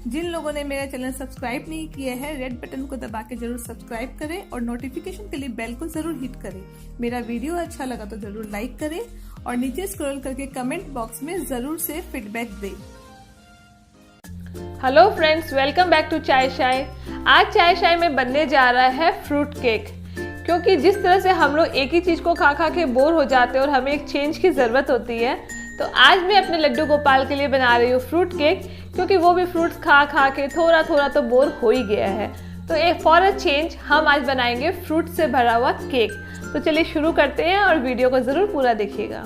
जिन लोगों ने मेरा चैनल सब्सक्राइब नहीं किया है, रेड बटन को दबा के जरूर सब्सक्राइब करें और नोटिफिकेशन के लिए बेल को जरूर हिट करें। मेरा वीडियो अच्छा लगा तो जरूर लाइक करें और नीचे स्क्रॉल करके कमेंट बॉक्स में जरूर से फीडबैक दें। Hello friends, welcome back to Chai Shai. आज चाय शाय में बनने जा रहा है फ्रूट केक। क्योंकि जिस तरह से हम लोग एक ही चीज़ को खा खा के बोर हो जाते हैं और हमें एक चेंज की ज़रूरत होती है, तो आज मैं अपने लड्डू गोपाल के लिए बना रही हूँ फ्रूट केक। क्योंकि वो भी फ्रूट्स खा खा के थोड़ा थोड़ा तो बोर हो ही गया है, तो एक फॉर अ चेंज हम आज बनाएंगे फ्रूट से भरा हुआ केक। तो चलिए शुरू करते हैं और वीडियो को ज़रूर पूरा देखिएगा।